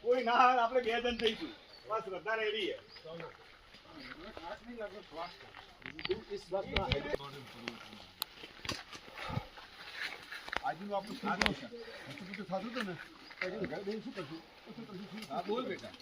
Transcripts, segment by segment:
કોઈ ના હાલ આપણે 2 જણ થઈશું બસ શ્રદ્ધા રેડી છે આજનું આપણું ખાધું છે બધું ખાધું હતું ને ઘર બેન શું કરશું હા બોલ બેટા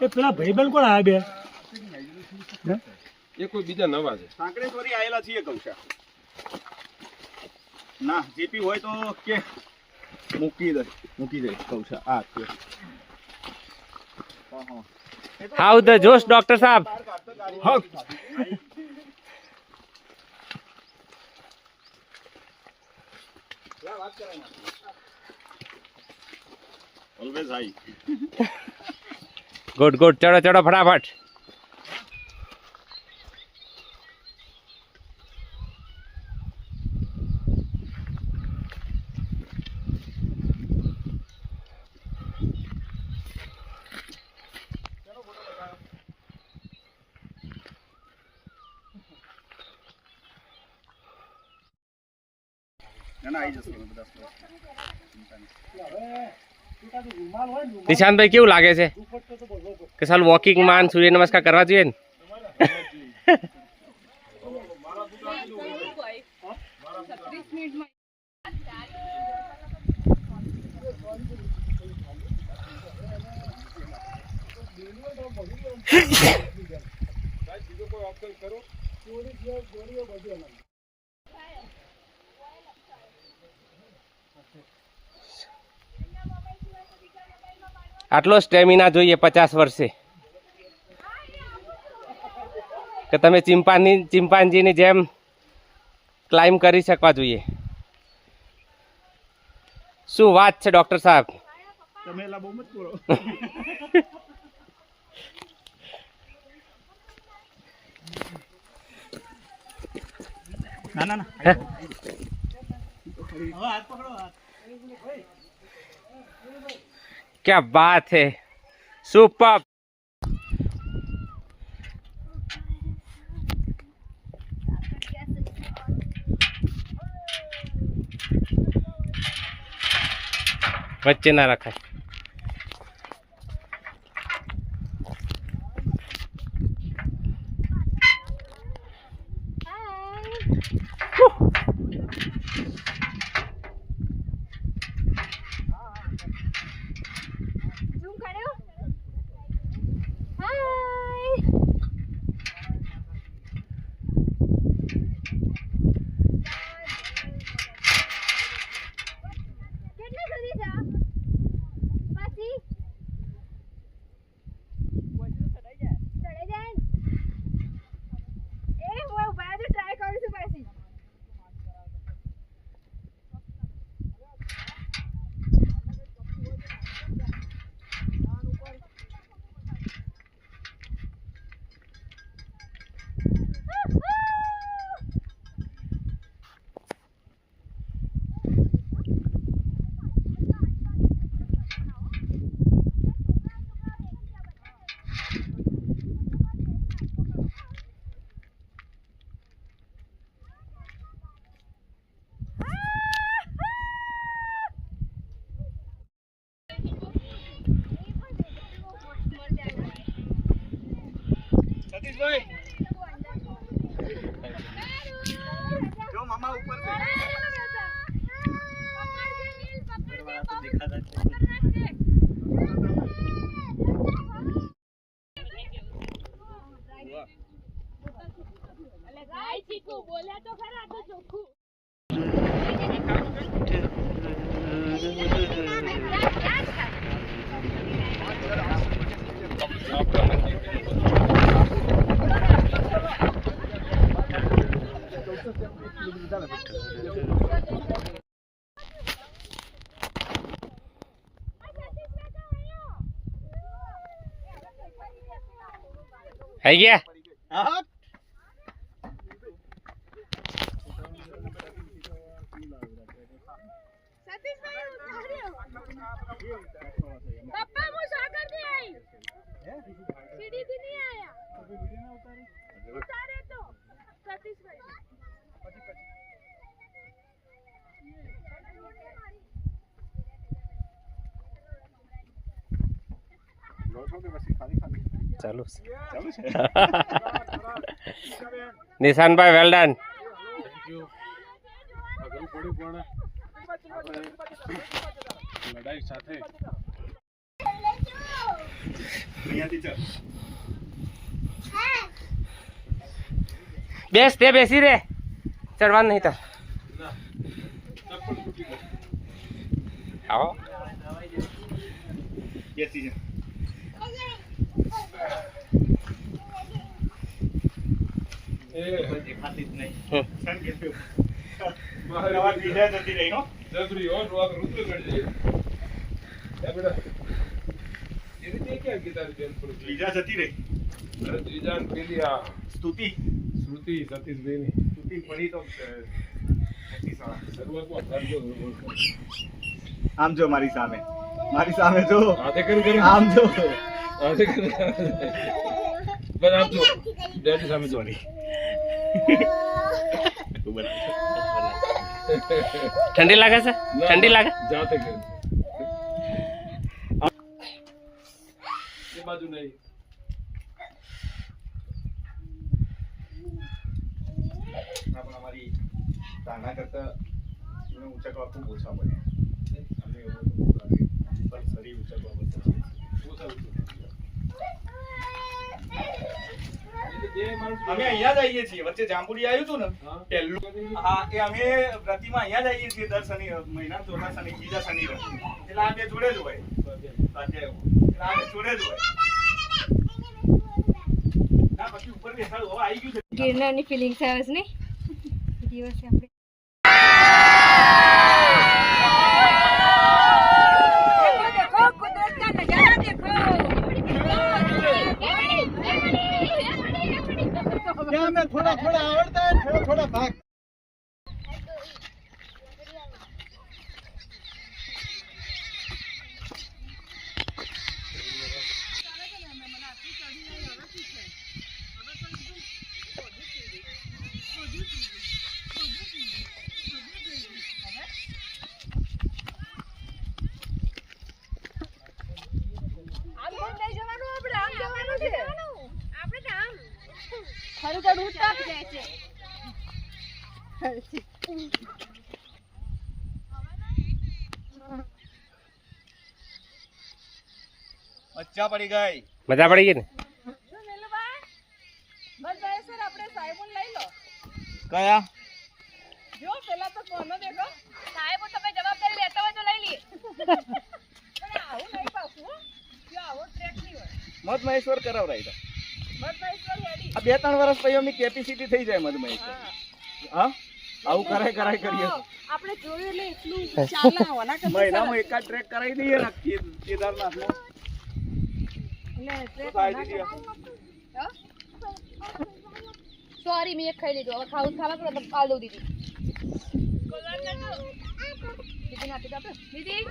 એ પેલા ભાઈબંધ કોણ આવ્યા બે એ કોઈ બીજા નવા છે સાંકળેશ્વરી આયેલા છીએ કૌશા ના જેપી હોય તો કે મૂકી દે કૌશા આ કે હાઉ ધ જોશ ડોક્ટર સાહેબ ઓલવેઝ હાઈ ગુડ ગુડ ચડો ચડો ફટાફટ નિશાંતભાઈ કેવું લાગે છે કે સાલ વોકિંગ માં સૂર્ય નમસ્કાર કરવા જોઈએ ને આટલો સ્ટેમિના જોઈએ 50 વર્ષે કે તમે ચિમ્પાન્જીની જેમ ક્લાઇમ્બ કરી શકવા જોઈએ શું વાત છે ડોક્ટર સાહેબ તમે એલા બહુ મત કરો ના ના ના હાથ પકડો હાથ क्या बात है सुपर बच्चे ना रखा जो मामा ऊपर से बोला तो खरा तो चोखू है क्या पापा वो सागर नहीं आई सीढ़ी भी नहीं आया उतारे तो सतीश भाई ચાલુ ચાલુ છે નિશાનભાઈ વેલ ડન. લડાઈ સાથે અહીંયાથી ચાલ બેસ તે બેસી રે, ચડવાનું નહીં તાર. આવો બેસી જા દેખાતી જ નહીં સર કે મારા બીજા જતી રહી હો જબરી હો રોગ રુદ્ર કરી દે એ બેટા એની તે ક્યાં ગીતારી બેન પર બીજા જતી રહી અરે બીજા પેલી આ સ્તુતિ શ્રુતિ સતીશભાઈની સ્તુતિ પડી તો શરૂઆતમાં કરજો આમ જો મારી સામે જો હાથે કરી આમ જો હાથે કરી બસ આમ જો ડેડી સામે જોડી ઠંડી લાગે છે? ઠંડી લાગે? જાતે કરી એ બાજુ નહીં આપણે અમારી તાના કરતા ઊંચકવા ખૂબ ઓછા બન્યા અમને એવું પણ શરીર ઊંચકવા બધું અમે અહીંયા જ આવીએ છીએ વચ્ચે જાંબુડી આવ્યું હતું ને પહેલું હા એ અમે પ્રતિમા અહીંયા જ આવીએ છીએ દર શનિ મહિના ચોથા શનિ બીજા શનિ એટલે આ બે જોડે જ હોય એટલે આ બે જોડે જ હોય ના પછી ઉપર બેસાડું હવે આવી ગયું છે ગિરનારની ફિલિંગ્સ આવે છે ને દિવસે આપણે देखो कुदरत का नजारा देखो क्या मैं थोड़ा थोड़ा आवड़ता है थोड़ा थोड़ा भाग ખરું તો દૂધ તક જાય છે મજા પડી ગઈ મજા પડી ગઈ ને? બસ ભાઈ સર આપણે સાહેબોન લઈ લો કયા જો પેલા તો કોનો દેખો સાહેબો તમે જવાબદારી લેતા હોય તો લઈ લઈએ પણ આવું નહીં પાછું જો આવો ટ્રેક નહીં હોય મત મહેશ્વર કરાવરાઈ દો બસ ભાઈ સર હેડી આ 2-3 વર્ષ પછી એમની કેપેસિટી થઈ જાય મત મહેશ્વર હા આવું કરાય કરીએ આપણે જોયું એટલે એટલું ચાલે હોના કરતા મહિનામાં એકાદ ટ્રેક કરાવી દઈએ ને કેદારનાથનો સોરી મેં એક ખાઈ લીધું હવે ખાવા પડે તો આ દઉં દીદી દીદી નાખી દો આપણે દીદી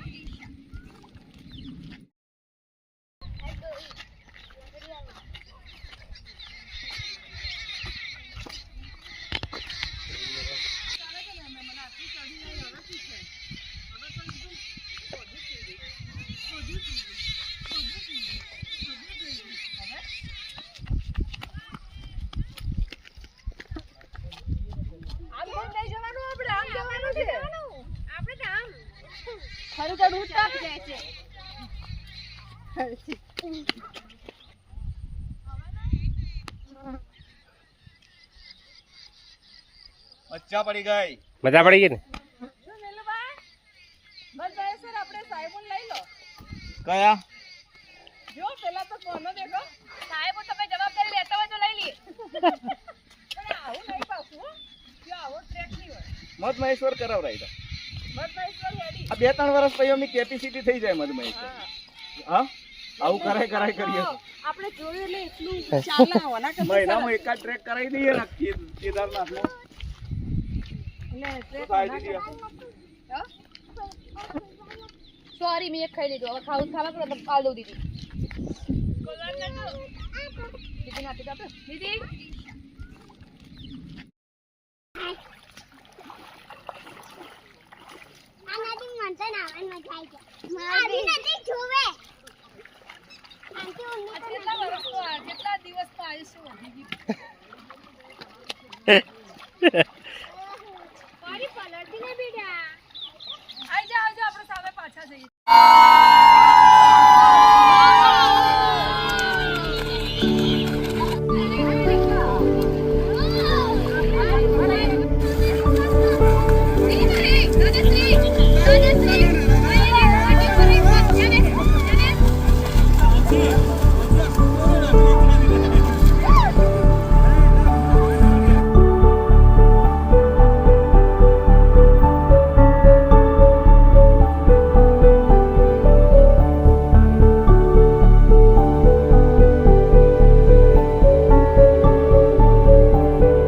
ખરું તો દૂધ તક જાય છે મજા પડી ગઈ મજા પડી ગઈ ને? બસ ભાઈ સર આપણે સાહેબોન લઈ લો કયા જો પેલા તો કોનો દેખો સાહેબો તમે જવાબદારી લેતા હોય તો લઈ લઈએ પણ આવું નહીં પાછું જો આવો ટ્રેક નહીં હોય મત મહેશ્વર કરાવરાઈ દો બસ ભાઈ સર હેડી આ 2-3 વર્ષ પછી એમની કેપેસિટી થઈ જાય મત મહેશ્વર હા આવું કરાય કરીએ આપણે જોયું એટલે એટલું ચાલે હોના કરતા મહિનામાં એકાદ ટ્રેક કરાવી દઈએ ને કેદારનાથનો સોરી મેં એક ખાઈ લીધું હવે ખાવા પડે તો આ દઉં દીદી દીદી નાખી દો આપણે દીદી આનાથી મનતા નાવાની મજા આવી જાય મારી નથી જોવે આંટી કેટલા વર્ષ તો કેટલા દિવસ તો આયુષ્ય વધી ગયું મારી પલળતી ને બેટા આઈ જા આપણે સામે પાછા જઈએ